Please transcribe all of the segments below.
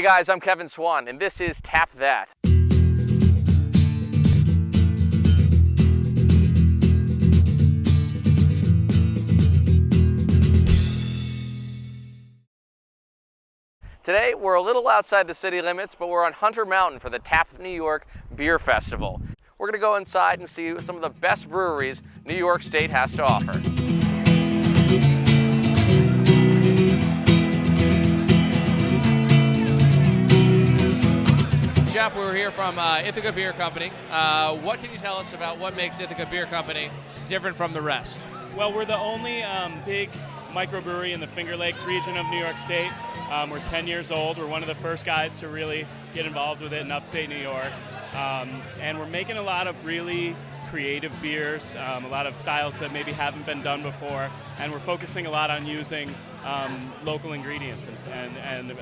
Hey guys, I'm Kevin Swan, and this is Tap That. Today, we're a little outside the city limits, but we're on Hunter Mountain for the Tap New York Beer Festival. We're gonna go inside and see some of the best breweries New York State has to offer. Jeff, we're here from Ithaca Beer Company. What can you tell us about what makes Ithaca Beer Company different from the rest? Well, we're the only big microbrewery in the Finger Lakes region of New York State. We're 10 years old. We're one of the first guys to really get involved with it in upstate New York. And we're making a lot of really creative beers, a lot of styles that maybe haven't been done before. And we're focusing a lot on using local ingredients and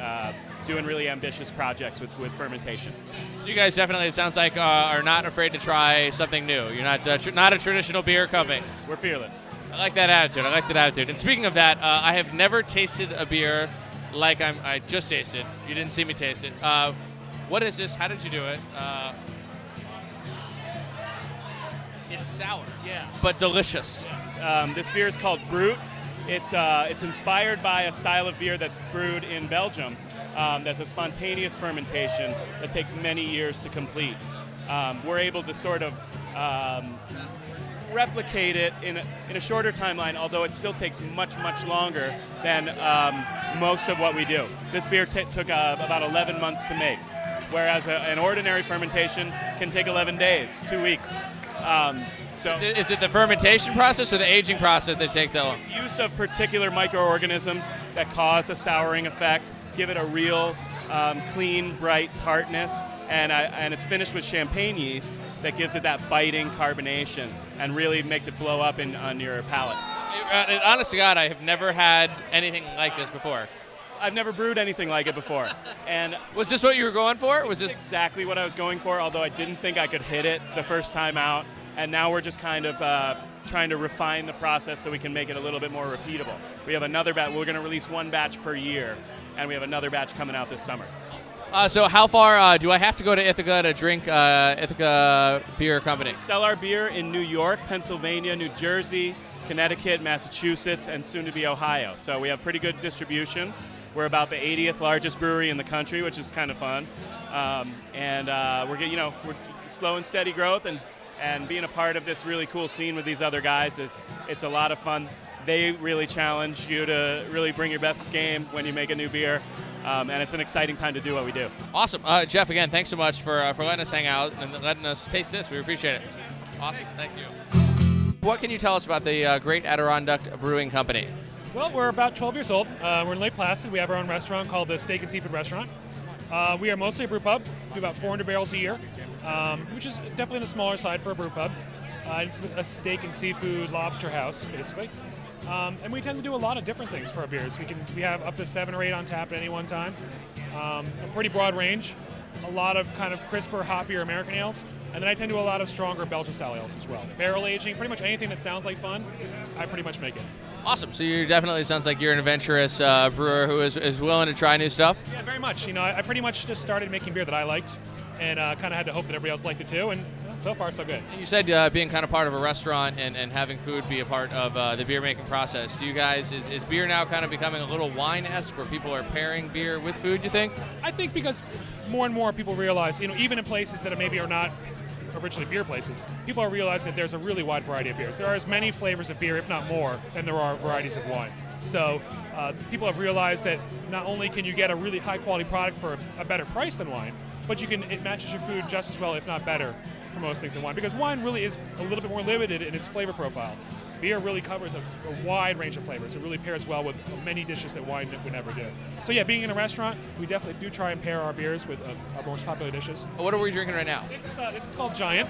doing really ambitious projects with fermentations. So you guys definitely, it sounds like, are not afraid to try something new. You're not not a traditional beer company. We're fearless. I like that attitude. And speaking of that, I have never tasted a beer like I just tasted. You didn't see me taste it. What is this? How did you do it? It's sour. Yeah. But delicious. Yes. This beer is called Brut. It's inspired by a style of beer that's brewed in Belgium. That's a spontaneous fermentation that takes many years to complete. We're able to sort of replicate it in a shorter timeline, although it still takes much longer than most of what we do. This beer took about 11 months to make, whereas an ordinary fermentation can take 11 days, 2 weeks. So is it the fermentation process or the aging process that takes that long? It's use of particular microorganisms that cause a souring effect, give it a real clean, bright tartness, and it's finished with champagne yeast that gives it that biting carbonation and really makes it blow up on your palate. Honest to God, I have never had anything like this before. I've never brewed anything like it before. And was this what you were going for? Was this exactly what I was going for, although I didn't think I could hit it the first time out. And now we're just kind of trying to refine the process so we can make it a little bit more repeatable. We have another batch. We're going to release one batch per year, and we have another batch coming out this summer. So how far do I have to go to Ithaca to drink Ithaca Beer Company? We sell our beer in New York, Pennsylvania, New Jersey, Connecticut, Massachusetts, and soon to be Ohio. So we have pretty good distribution. We're about the 80th largest brewery in the country, which is kind of fun. We're slow and steady growth, and being a part of this really cool scene with these other guys it's a lot of fun. They really challenge you to really bring your best game when you make a new beer, and it's an exciting time to do what we do. Awesome. Jeff, again, thanks so much for letting us hang out and letting us taste this. We appreciate it. Awesome. Thanks you. What can you tell us about the Great Adirondack Brewing Company? Well, we're about 12 years old. We're in Lake Placid. We have our own restaurant called the Steak and Seafood Restaurant. We are mostly a brew pub. We do about 400 barrels a year, which is definitely on the smaller side for a brew pub. It's a steak and seafood lobster house, basically. And we tend to do a lot of different things for our beers. We have up to 7 or 8 on tap at any one time. A pretty broad range. A lot of kind of crisper, hoppier American ales. And then I tend to do a lot of stronger Belgian-style ales as well. Barrel aging, pretty much anything that sounds like fun, I pretty much make it. Awesome. So you definitely sounds like you're an adventurous brewer who is willing to try new stuff. Yeah, very much. I pretty much just started making beer that I liked, and kind of had to hope that everybody else liked it too. And so far, so good. You said being kind of part of a restaurant and having food be a part of the beer making process. Do you guys is beer now kind of becoming a little wine-esque where people are pairing beer with food? You think? I think because more and more people realize, even in places that maybe are not originally beer places, people are realizing that there's a really wide variety of beers. There are as many flavors of beer, if not more, than there are varieties of wine. So people have realized that not only can you get a really high quality product for a better price than wine, but it matches your food just as well, if not better, for most things in wine. Because wine really is a little bit more limited in its flavor profile. Beer really covers a wide range of flavors. It really pairs well with many dishes that wine would never do. So yeah, being in a restaurant, we definitely do try and pair our beers with our most popular dishes. What are we drinking right now? This is called Giant,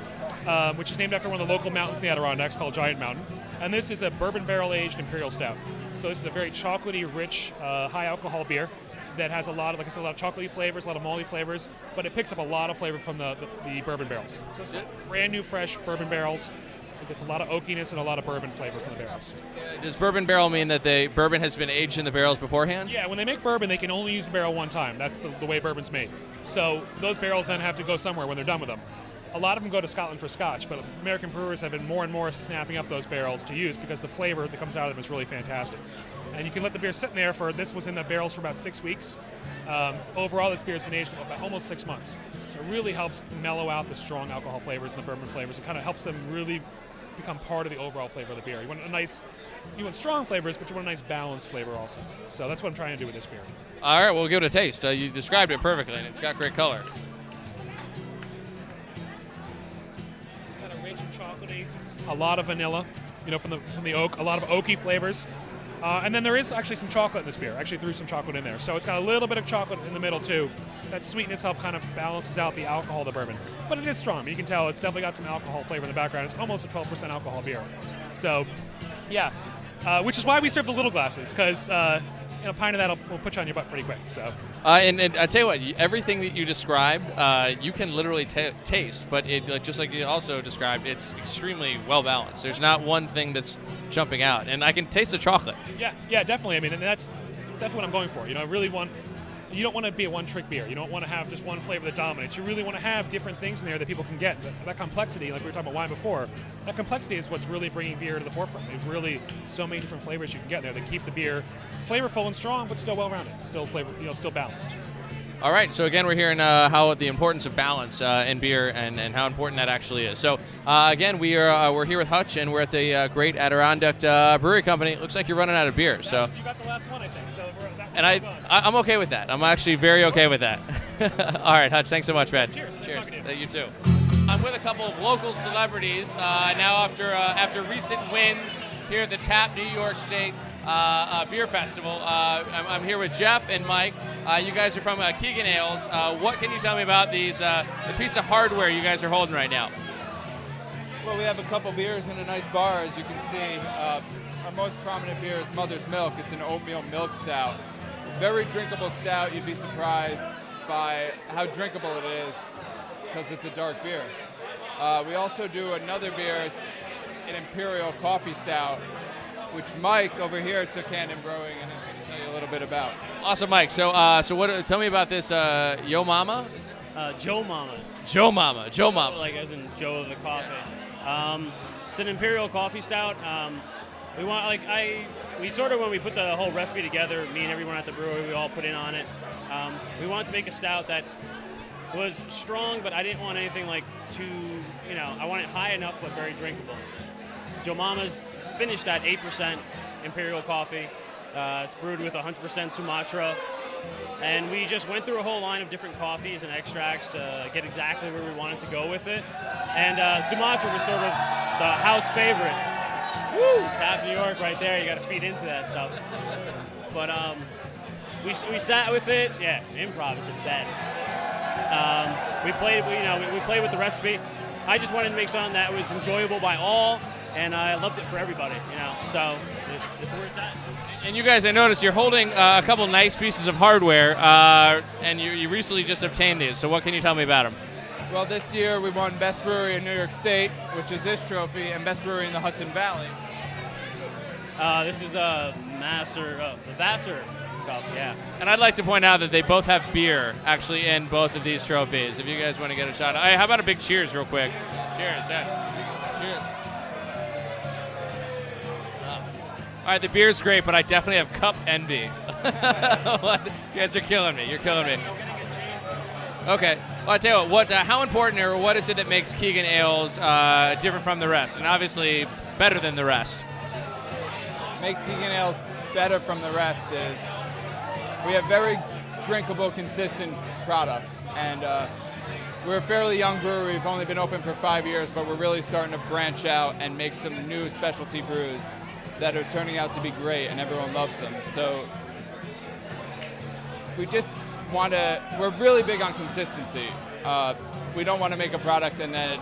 which is named after one of the local mountains in the Adirondacks called Giant Mountain. And this is a bourbon barrel-aged imperial stout. So this is a very chocolatey, rich, high-alcohol beer that has a lot of chocolatey flavors, a lot of malty flavors, but it picks up a lot of flavor from the bourbon barrels. So it's brand new, fresh bourbon barrels. It gets a lot of oakiness and a lot of bourbon flavor from the barrels. Does bourbon barrel mean that the bourbon has been aged in the barrels beforehand? Yeah, when they make bourbon, they can only use the barrel one time. That's the way bourbon's made. So those barrels then have to go somewhere when they're done with them. A lot of them go to Scotland for Scotch, but American brewers have been more and more snapping up those barrels to use because the flavor that comes out of them is really fantastic. And you can let the beer sit in there this was in the barrels for about 6 weeks. Overall, this beer has been aged for about almost 6 months. So it really helps mellow out the strong alcohol flavors and the bourbon flavors. It kind of helps them really become part of the overall flavor of the beer. You want strong flavors, but you want a nice balanced flavor also. So that's what I'm trying to do with this beer. All right, we'll give it a taste. You described it perfectly, and it's got great color. Kind of rich and chocolatey, a lot of vanilla, from the oak, a lot of oaky flavors. And then there is actually some chocolate in this beer. I actually threw some chocolate in there. So it's got a little bit of chocolate in the middle too. That sweetness kind of balances out the alcohol of the bourbon. But it is strong. You can tell it's definitely got some alcohol flavor in the background. It's almost a 12% alcohol beer. So, yeah. Which is why we serve the little glasses, because a pint of that will put you on your butt pretty quick. So. And I tell you what, everything that you described, you can literally taste, but just like you also described, it's extremely well balanced. There's not one thing that's jumping out, and I can taste the chocolate. Yeah, definitely. I mean, and that's what I'm going for. You don't want to be a one-trick beer. You don't want to have just one flavor that dominates. You really want to have different things in there that people can get. That complexity, like we were talking about wine before, that complexity is what's really bringing beer to the forefront. There's really so many different flavors you can get there that keep the beer flavorful and strong, but still well-rounded, still still balanced. All right, so again, we're hearing how the importance of balance in beer and how important that actually is. So again, we're here with Hutch, and we're at the Great Adirondack Brewery Company. It looks like you're running out of beer. So you got the last one, I think. So I'm okay with that. I'm actually very okay with that. All right, Hutch, thanks so much, man. Cheers. Cheers. You too. I'm with a couple of local celebrities now after recent wins here at the TAP New York State Beer Festival. I'm here with Jeff and Mike. You guys are from Keegan Ales. What can you tell me about the piece of hardware you guys are holding right now? Well, we have a couple beers in a nice bar, as you can see. Our most prominent beer is Mother's Milk. It's an oatmeal milk stout. Very drinkable stout. You'd be surprised by how drinkable it is because it's a dark beer. We also do another beer. It's an Imperial Coffee Stout, which Mike over here took hand in brewing and is going to tell you a little bit about. Awesome, Mike. So tell me about this Yo Mama? Is it? Joe Mama's. Joe Mama. Joe Mama. Like as in Joe of the coffee. It's an Imperial Coffee Stout. We sort of, when we put the whole recipe together, me and everyone at the brewery, we all put in on it. We wanted to make a stout that was strong, but I didn't want anything like too, I want it high enough but very drinkable. Joe Mama's finished at 8% Imperial coffee. It's brewed with 100% Sumatra. And we just went through a whole line of different coffees and extracts to get exactly where we wanted to go with it. And Sumatra was sort of the house favorite. Woo! Tap New York right there. You got to feed into that stuff. But we sat with it. Yeah, improv is the best. We played with the recipe. I just wanted to make something that was enjoyable by all, and I loved it for everybody. So this is where it's at. And you guys, I noticed you're holding a couple nice pieces of hardware, and you recently just obtained these. So what can you tell me about them? Well, this year we won Best Brewery in New York State, which is this trophy, and Best Brewery in the Hudson Valley. This is the Vassar Cup, yeah. And I'd like to point out that they both have beer, actually, in both of these trophies. If you guys want to get a shot. Hey, how about a big cheers real quick? Cheers, yeah. Cheers. All right, the beer's great, but I definitely have cup envy. You guys are killing me. You're killing me. Okay. Well, I'll tell you what, how important or what is it that makes Keegan Ales different from the rest, and obviously better than the rest? Makes Keegan Ales better from the rest is we have very drinkable, consistent products, and we're a fairly young brewery. We've only been open for 5 years, but we're really starting to branch out and make some new specialty brews that are turning out to be great, and everyone loves them. So we're really big on consistency. We don't want to make a product and then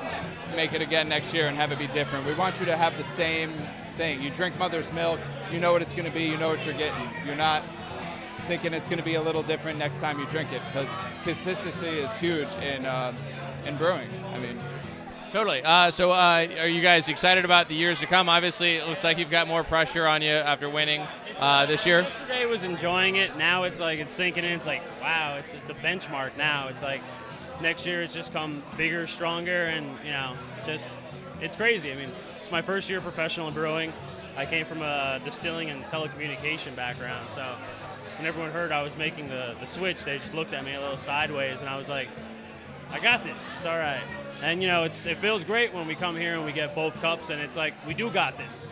make it again next year and have it be different. We want you to have the same thing. You drink Mother's Milk, you know what it's going to be, you know what you're getting. You're not thinking it's going to be a little different next time you drink it, because consistency is huge in brewing. I mean, Totally. So are you guys excited about the years to come? Obviously, it looks like you've got more pressure on you after winning this year. Yesterday was enjoying it. Now it's like it's sinking in. It's like, wow, it's a benchmark now. It's like next year it's just come bigger, stronger, and just it's crazy. I mean, it's my first year professional in brewing. I came from a distilling and telecommunication background, so when everyone heard I was making the switch, they just looked at me a little sideways, and I was like, I got this. It's all right. And it feels great when we come here and we get both cups, and it's like we do got this.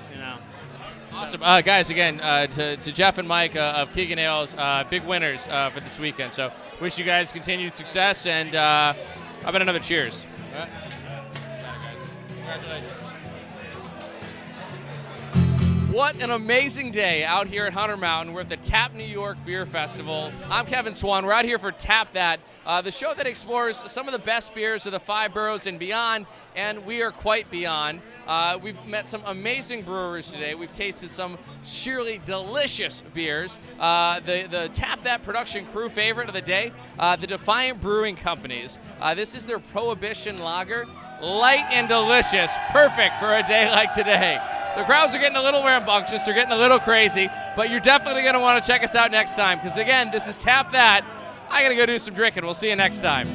Awesome. Guys, again, to Jeff and Mike of Keegan Ales, big winners for this weekend. So wish you guys continued success, and how about another cheers? All right. Congratulations. What an amazing day out here at Hunter Mountain. We're at the Tap New York Beer Festival. I'm Kevin Swan. We're out here for Tap That, the show that explores some of the best beers of the 5 boroughs and beyond, and we are quite beyond. We've met some amazing brewers today. We've tasted some sheerly delicious beers. The Tap That production crew favorite of the day, the Defiant Brewing Companies. This is their Prohibition Lager. Light and delicious, perfect for a day like today. The crowds are getting a little rambunctious, they're getting a little crazy, but you're definitely going to want to check us out next time, because again, this is Tap That. I got to go do some drinking. We'll see you next time.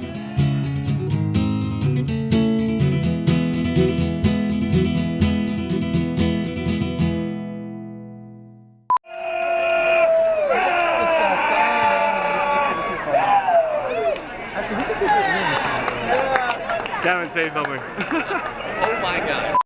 Kevin, say something. Oh my God.